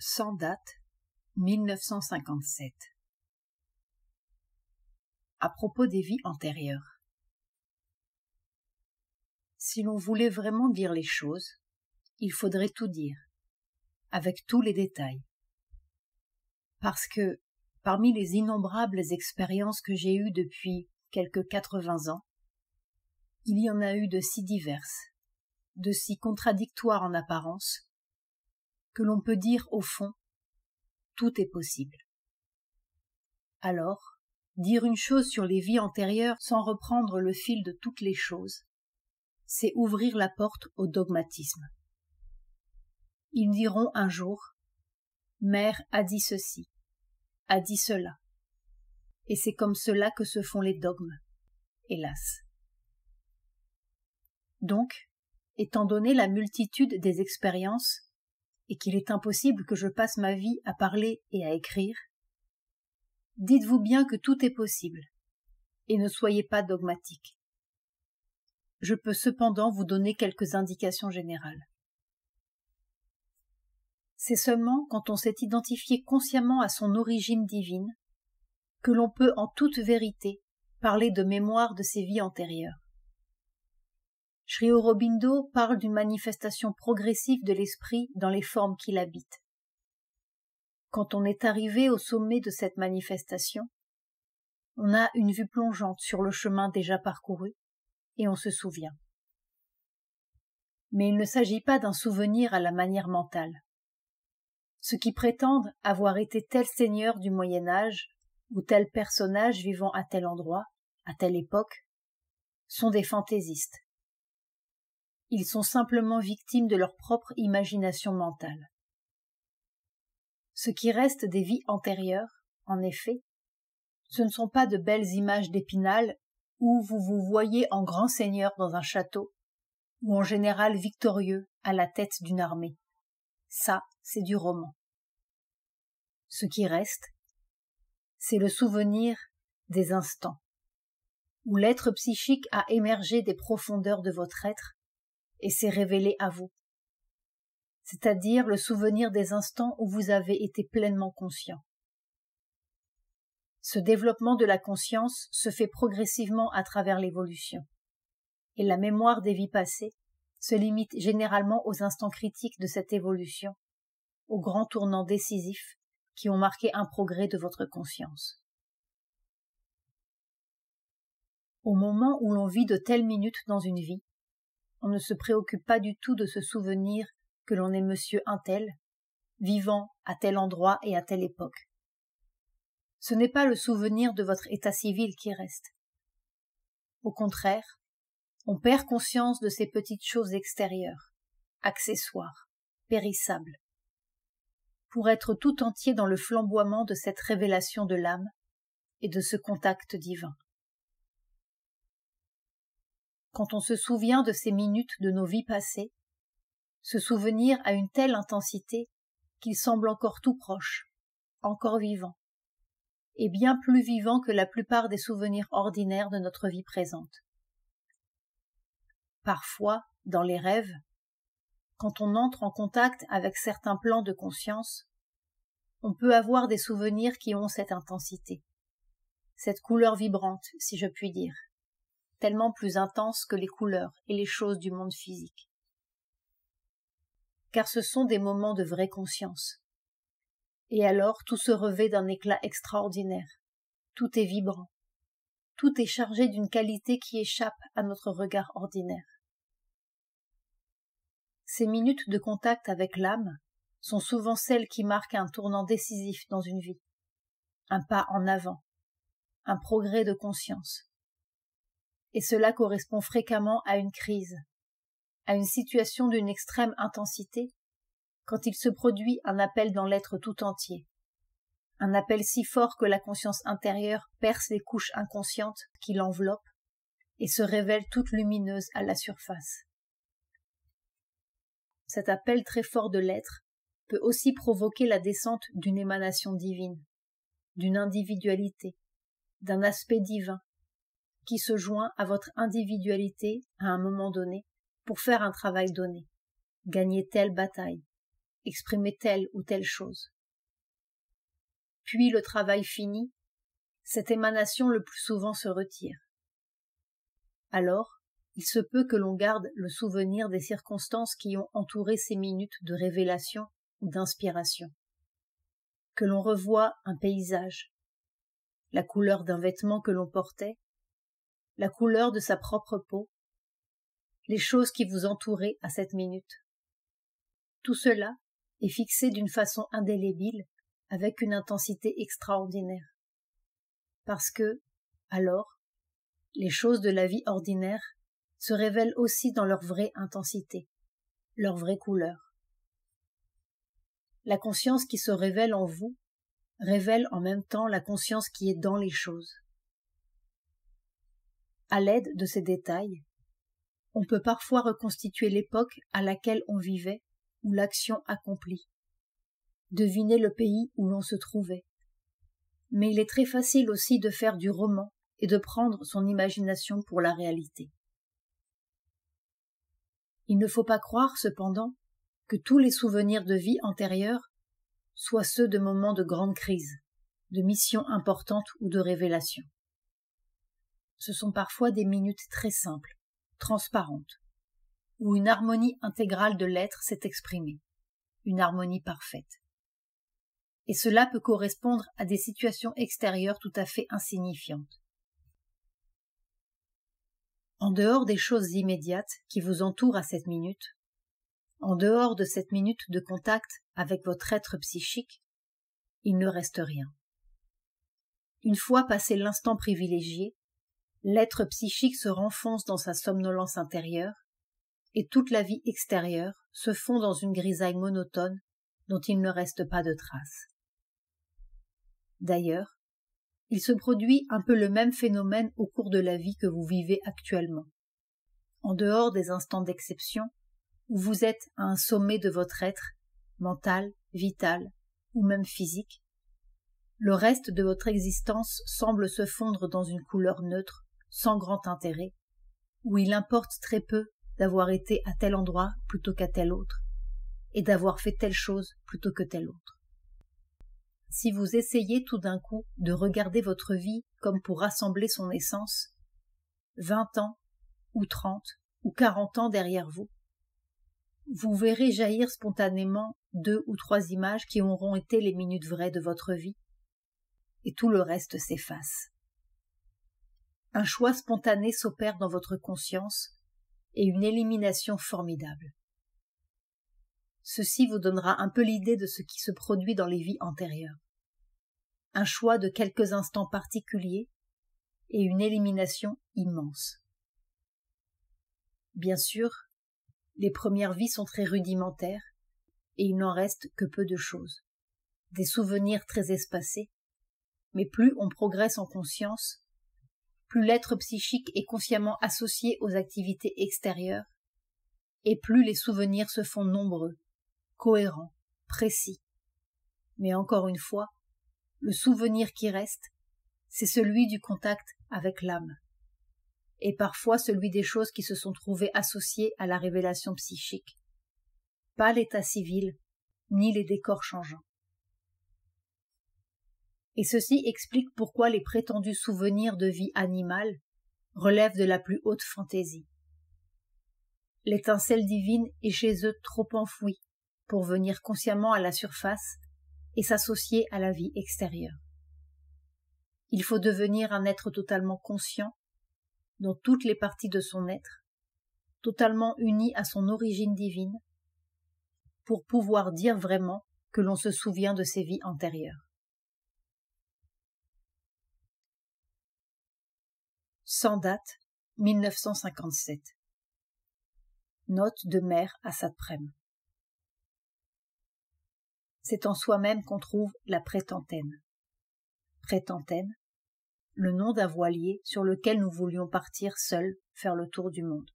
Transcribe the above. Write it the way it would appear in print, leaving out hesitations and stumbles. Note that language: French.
sans date, 1957. À propos des vies antérieures. Si l'on voulait vraiment dire les choses, il faudrait tout dire, avec tous les détails. Parce que, parmi les innombrables expériences que j'ai eues depuis quelques 80 ans, il y en a eu de si diverses, de si contradictoires en apparence, que l'on peut dire au fond, tout est possible. Alors, dire une chose sur les vies antérieures sans reprendre le fil de toutes les choses, c'est ouvrir la porte au dogmatisme. Ils diront un jour, mère a dit ceci, a dit cela, et c'est comme cela que se font les dogmes, hélas. Donc, étant donné la multitude des expériences, et qu'il est impossible que je passe ma vie à parler et à écrire, dites-vous bien que tout est possible, et ne soyez pas dogmatique. Je peux cependant vous donner quelques indications générales. C'est seulement quand on s'est identifié consciemment à son origine divine que l'on peut en toute vérité parler de mémoire de ses vies antérieures. Sri Aurobindo parle d'une manifestation progressive de l'esprit dans les formes qu'il habite. Quand on est arrivé au sommet de cette manifestation, on a une vue plongeante sur le chemin déjà parcouru et on se souvient. Mais il ne s'agit pas d'un souvenir à la manière mentale. Ceux qui prétendent avoir été tel seigneur du Moyen-Âge ou tel personnage vivant à tel endroit, à telle époque, sont des fantaisistes. Ils sont simplement victimes de leur propre imagination mentale. Ce qui reste des vies antérieures, en effet, ce ne sont pas de belles images d'Épinal où vous vous voyez en grand seigneur dans un château ou en général victorieux à la tête d'une armée. Ça, c'est du roman. Ce qui reste, c'est le souvenir des instants, où l'être psychique a émergé des profondeurs de votre être et s'est révélé à vous, c'est-à-dire le souvenir des instants où vous avez été pleinement conscient. Ce développement de la conscience se fait progressivement à travers l'évolution, et la mémoire des vies passées se limite généralement aux instants critiques de cette évolution, aux grands tournants décisifs qui ont marqué un progrès de votre conscience. Au moment où l'on vit de telles minutes dans une vie, on ne se préoccupe pas du tout de se souvenir que l'on est monsieur un tel, vivant à tel endroit et à telle époque. Ce n'est pas le souvenir de votre état civil qui reste. Au contraire, on perd conscience de ces petites choses extérieures, accessoires, périssables, pour être tout entier dans le flamboiement de cette révélation de l'âme et de ce contact divin. Quand on se souvient de ces minutes de nos vies passées, ce souvenir a une telle intensité qu'il semble encore tout proche, encore vivant, et bien plus vivant que la plupart des souvenirs ordinaires de notre vie présente. Parfois, dans les rêves, quand on entre en contact avec certains plans de conscience, on peut avoir des souvenirs qui ont cette intensité, cette couleur vibrante, si je puis dire, tellement plus intense que les couleurs et les choses du monde physique. Car ce sont des moments de vraie conscience. Et alors tout se revêt d'un éclat extraordinaire, tout est vibrant, tout est chargé d'une qualité qui échappe à notre regard ordinaire. Ces minutes de contact avec l'âme sont souvent celles qui marquent un tournant décisif dans une vie, un pas en avant, un progrès de conscience. Et cela correspond fréquemment à une crise, à une situation d'une extrême intensité, quand il se produit un appel dans l'être tout entier, un appel si fort que la conscience intérieure perce les couches inconscientes qui l'enveloppent et se révèle toute lumineuse à la surface. Cet appel très fort de l'être peut aussi provoquer la descente d'une émanation divine, d'une individualité, d'un aspect divin, qui se joint à votre individualité à un moment donné pour faire un travail donné, gagner telle bataille, exprimer telle ou telle chose. Puis le travail fini, cette émanation le plus souvent se retire. Alors, il se peut que l'on garde le souvenir des circonstances qui ont entouré ces minutes de révélation ou d'inspiration. Que l'on revoie un paysage, la couleur d'un vêtement que l'on portait, la couleur de sa propre peau, les choses qui vous entouraient à cette minute. Tout cela est fixé d'une façon indélébile avec une intensité extraordinaire. Parce que, alors, les choses de la vie ordinaire se révèlent aussi dans leur vraie intensité, leur vraie couleur. La conscience qui se révèle en vous révèle en même temps la conscience qui est dans les choses. À l'aide de ces détails, on peut parfois reconstituer l'époque à laquelle on vivait ou l'action accomplie, deviner le pays où l'on se trouvait. Mais il est très facile aussi de faire du roman et de prendre son imagination pour la réalité. Il ne faut pas croire, cependant, que tous les souvenirs de vie antérieure soient ceux de moments de grande crise, de missions importantes ou de révélations. Ce sont parfois des minutes très simples, transparentes, où une harmonie intégrale de l'être s'est exprimée, une harmonie parfaite. Et cela peut correspondre à des situations extérieures tout à fait insignifiantes. En dehors des choses immédiates qui vous entourent à cette minute, en dehors de cette minute de contact avec votre être psychique, il ne reste rien. Une fois passé l'instant privilégié, l'être psychique se renfonce dans sa somnolence intérieure et toute la vie extérieure se fond dans une grisaille monotone dont il ne reste pas de traces. D'ailleurs, il se produit un peu le même phénomène au cours de la vie que vous vivez actuellement. En dehors des instants d'exception, où vous êtes à un sommet de votre être, mental, vital ou même physique, le reste de votre existence semble se fondre dans une couleur neutre, sans grand intérêt, où il importe très peu d'avoir été à tel endroit plutôt qu'à tel autre, et d'avoir fait telle chose plutôt que telle autre. Si vous essayez tout d'un coup de regarder votre vie comme pour rassembler son essence, 20 ans, ou 30, ou 40 ans derrière vous, vous verrez jaillir spontanément 2 ou 3 images qui auront été les minutes vraies de votre vie, et tout le reste s'efface. Un choix spontané s'opère dans votre conscience et une élimination formidable. Ceci vous donnera un peu l'idée de ce qui se produit dans les vies antérieures. Un choix de quelques instants particuliers et une élimination immense. Bien sûr, les premières vies sont très rudimentaires et il n'en reste que peu de choses. Des souvenirs très espacés, mais plus on progresse en conscience, plus l'être psychique est consciemment associé aux activités extérieures, et plus les souvenirs se font nombreux, cohérents, précis. Mais encore une fois, le souvenir qui reste, c'est celui du contact avec l'âme, et parfois celui des choses qui se sont trouvées associées à la révélation psychique, pas l'état civil, ni les décors changeants. Et ceci explique pourquoi les prétendus souvenirs de vie animale relèvent de la plus haute fantaisie. L'étincelle divine est chez eux trop enfouie pour venir consciemment à la surface et s'associer à la vie extérieure. Il faut devenir un être totalement conscient dans toutes les parties de son être, totalement uni à son origine divine, pour pouvoir dire vraiment que l'on se souvient de ses vies antérieures. Sans date, 1957. Note de mère à Satprem. C'est en soi-même qu'on trouve la Prétentaine. Prétentaine, le nom d'un voilier sur lequel nous voulions partir seuls faire le tour du monde.